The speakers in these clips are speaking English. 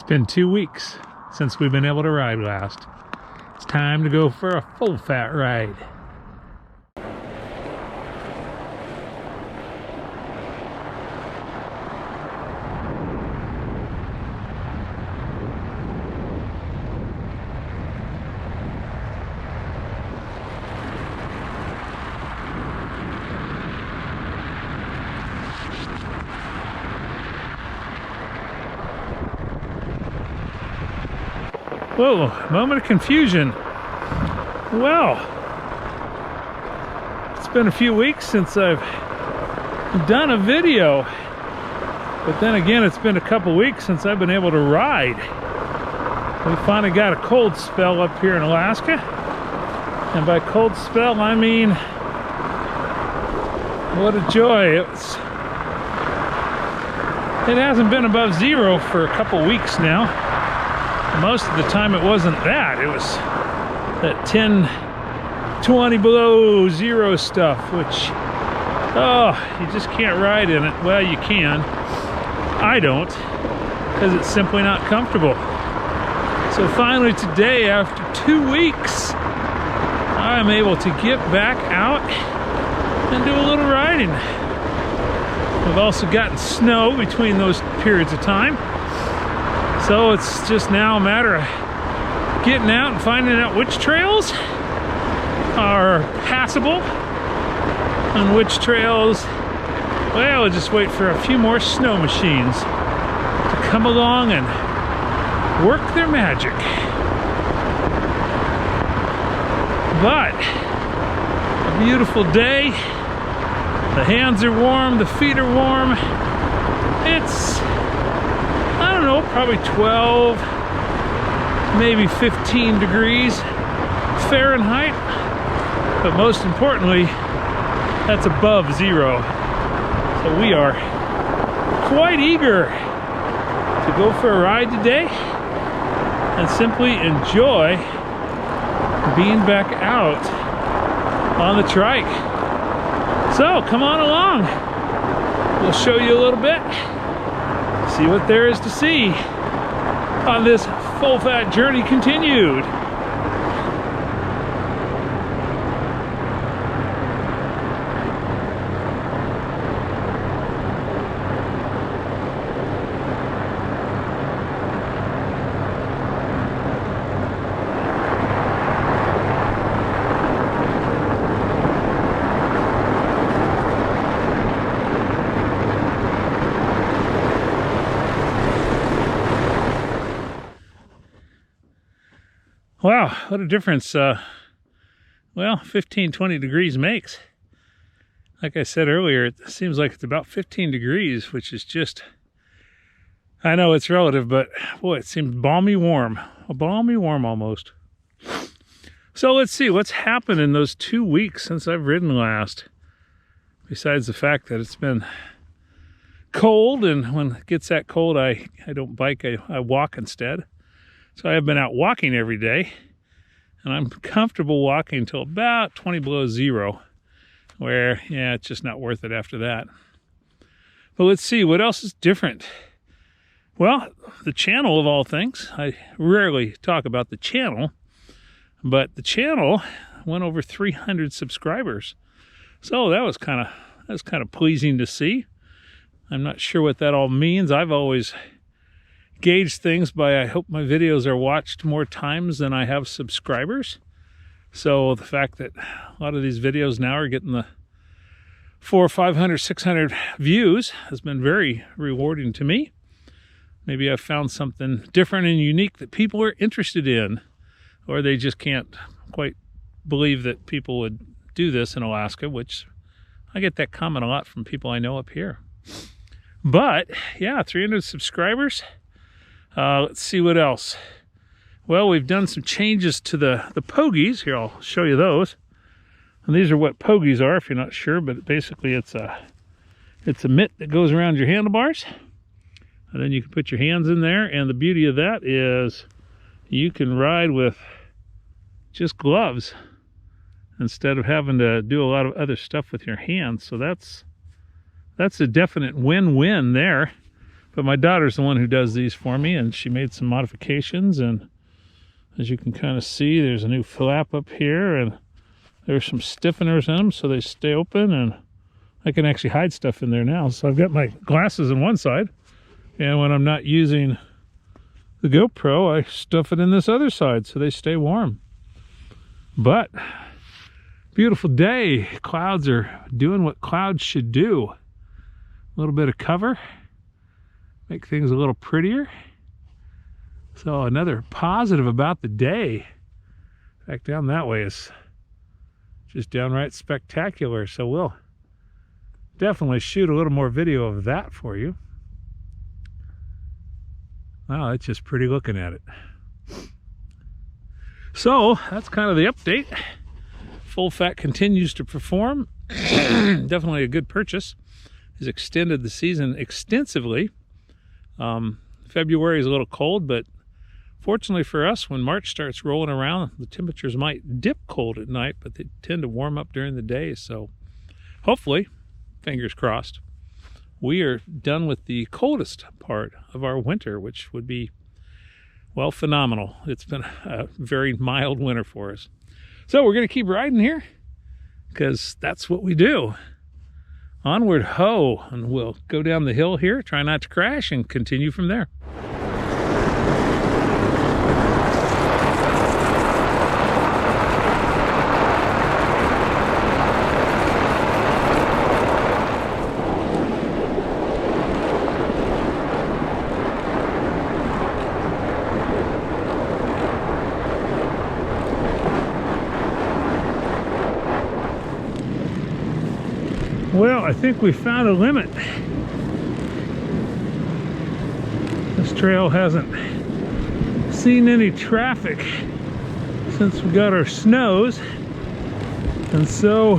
It's been 2 weeks since we've been able to ride last. It's time to go for a full fat ride. Whoa, moment of confusion. Well, it's been a few weeks since I've done a video, but then again, it's been a couple weeks since I've been able to ride. We finally got a cold spell up here in Alaska, and by cold spell, I mean, what a joy. It hasn't been above zero for a couple weeks now. Most of the time it wasn't that. It was that 10, 20 below zero stuff, which, oh, you just can't ride in it. Well, you can. I don't, because it's simply not comfortable. So finally today, after 2 weeks, I'm able to get back out and do a little riding. We've also gotten snow between those periods of time. So it's just now a matter of getting out and finding out which trails are passable and which trails, well, we'll just wait for a few more snow machines to come along and work their magic. But a beautiful day. The hands are warm, the feet are warm. It's, I don't know, probably 12, maybe 15 degrees Fahrenheit. But most importantly, that's above zero. So we are quite eager to go for a ride today and simply enjoy being back out on the trike. So come on along. We'll show you a little bit. See what there is to see on this full fat journey continued. Wow, what a difference, well, 15, 20 degrees makes. Like I said earlier, it seems like it's about 15 degrees, which is just, I know it's relative, but boy, it seems balmy warm. Balmy warm almost. So let's see what's happened in those 2 weeks since I've ridden last. Besides the fact that it's been cold, and when it gets that cold, I don't bike, I walk instead. So I have been out walking every day, and I'm comfortable walking until about 20 below zero, where, yeah, it's just not worth it after that. But let's see, what else is different? Well, the channel of all things. I rarely talk about the channel, but the channel went over 300 subscribers. So that was kind of pleasing to see. I'm not sure what that all means. I've always gauge things by, I hope my videos are watched more times than I have subscribers. So the fact that a lot of these videos now are getting the 400, 500, 600 views has been very rewarding to me. Maybe I've found something different and unique that people are interested in, or they just can't quite believe that people would do this in Alaska, which I get that comment a lot from people I know up here. But yeah, 300 subscribers. Let's see what else. Well, we've done some changes to the pogies. Here, I'll show you those. And these are what pogies are, if you're not sure, but basically it's a mitt that goes around your handlebars. And then you can put your hands in there, and the beauty of that is you can ride with just gloves instead of having to do a lot of other stuff with your hands. So that's a definite win-win there. But my daughter's the one who does these for me, and she made some modifications, and as you can kind of see, there's a new flap up here, and there's some stiffeners in them so they stay open, and I can actually hide stuff in there now. So I've got my glasses on one side, and when I'm not using the GoPro, I stuff it in this other side so they stay warm. But beautiful day. Clouds are doing what clouds should do. A little bit of cover, make things a little prettier. So another positive about the day. Back down that way is just downright spectacular. So we'll definitely shoot a little more video of that for you. Wow, that's just pretty looking at it. So that's kind of the update. Full Fat continues to perform. Definitely a good purchase. Has extended the season extensively. February is a little cold, but fortunately for us, when March starts rolling around, the temperatures might dip cold at night, but they tend to warm up during the day. So hopefully, fingers crossed, we are done with the coldest part of our winter, which would be, well, phenomenal. It's been a very mild winter for us. So we're going to keep riding here because that's what we do. Onward ho, and we'll go down the hill here, try not to crash, and continue from there. Well, I think we found a limit. This trail hasn't seen any traffic since we got our snows, and so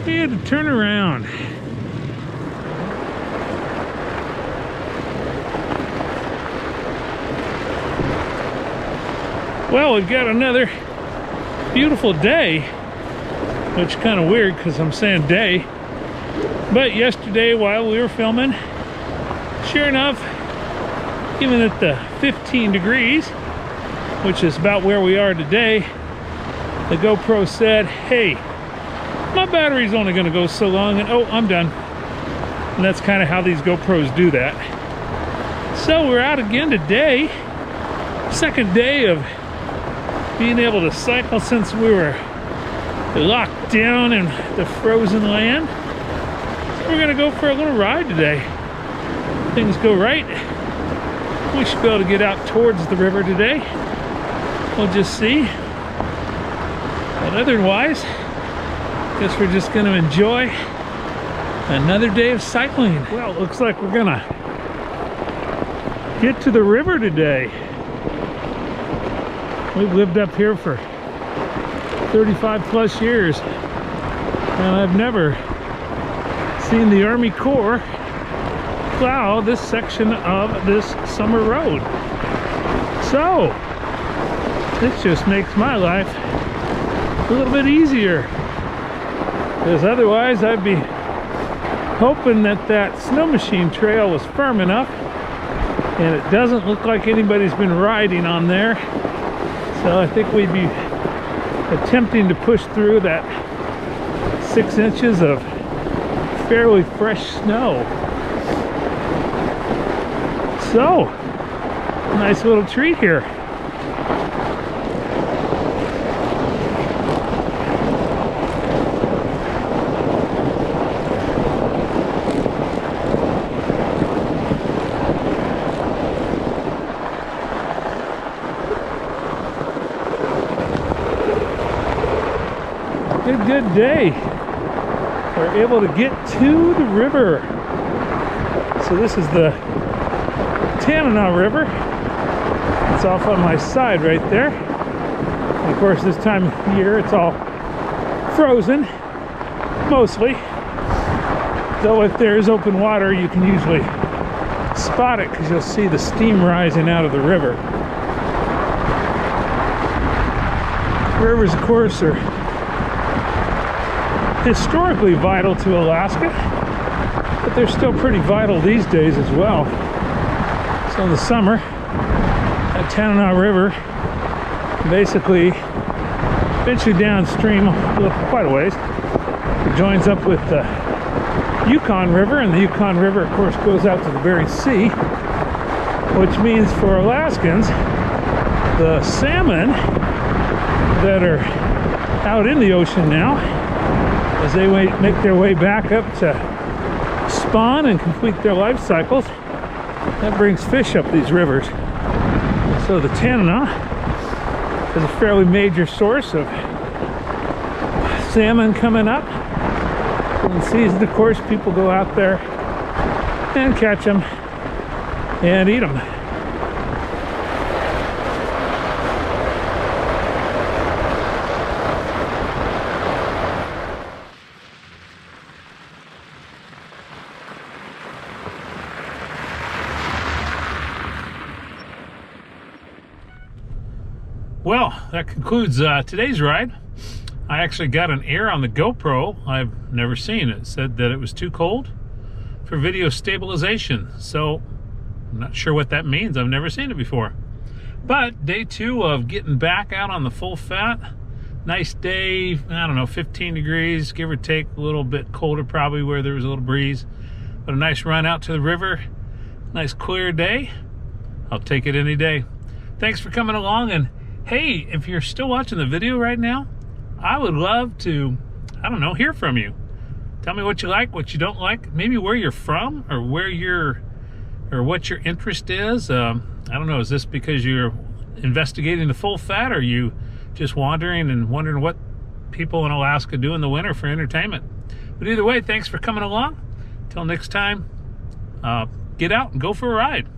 we had to turn around. Well, we've got another beautiful day. Which is kind of weird because I'm saying day. But yesterday while we were filming, sure enough, even at the 15 degrees, which is about where we are today, the GoPro said, hey, my battery's only going to go so long, and oh, I'm done. And that's kind of how these GoPros do that. So we're out again today. Second day of being able to cycle since we were locked down in the frozen land. So we're gonna go for a little ride today. Things go right, we should be able to get out towards the river today. We'll just see. But otherwise, guess we're just gonna enjoy another day of cycling. Well, it looks like we're gonna get to the river today. We've lived up here for 35 plus years, and I've never seen the Army Corps plow this section of this summer road. So this just makes my life a little bit easier, because otherwise I'd be hoping that that snow machine trail was firm enough, and it doesn't look like anybody's been riding on there. So I think we'd be attempting to push through that 6 inches of fairly fresh snow. So, nice little treat here. Good day. We're able to get to the river. So this is the Tanana River. It's off on my side right there. And of course, this time of year it's all frozen, mostly. Though if there is open water, you can usually spot it because you'll see the steam rising out of the river. Rivers, of course, are historically vital to Alaska. but they're still pretty vital these days as well. So in the summer, that Tanana River basically eventually downstream quite a ways. It joins up with the Yukon River, and the Yukon River, of course, goes out to the Bering Sea, which means for Alaskans, the salmon that are out in the ocean now, as they make their way back up to spawn and complete their life cycles, that brings fish up these rivers. And so the Tanana is a fairly major source of salmon coming up. In season, of course, people go out there and catch them and eat them. Well, that concludes today's ride. I actually got an error on the GoPro I've never seen. It said that it was too cold for video stabilization. So I'm not sure what that means. I've never seen it before. But day 2 of getting back out on the full fat. Nice day, I don't know, 15 degrees, give or take, a little bit colder probably where there was a little breeze. But a nice run out to the river. Nice clear day. I'll take it any day. Thanks for coming along, and hey, if you're still watching the video right now, I would love to, I don't know, hear from you. Tell me what you like, what you don't like, maybe where you're from, or what your interest is. I don't know, is this because you're investigating the full fat, or are you just wandering and wondering what people in Alaska do in the winter for entertainment? But either way, thanks for coming along. Till next time, get out and go for a ride.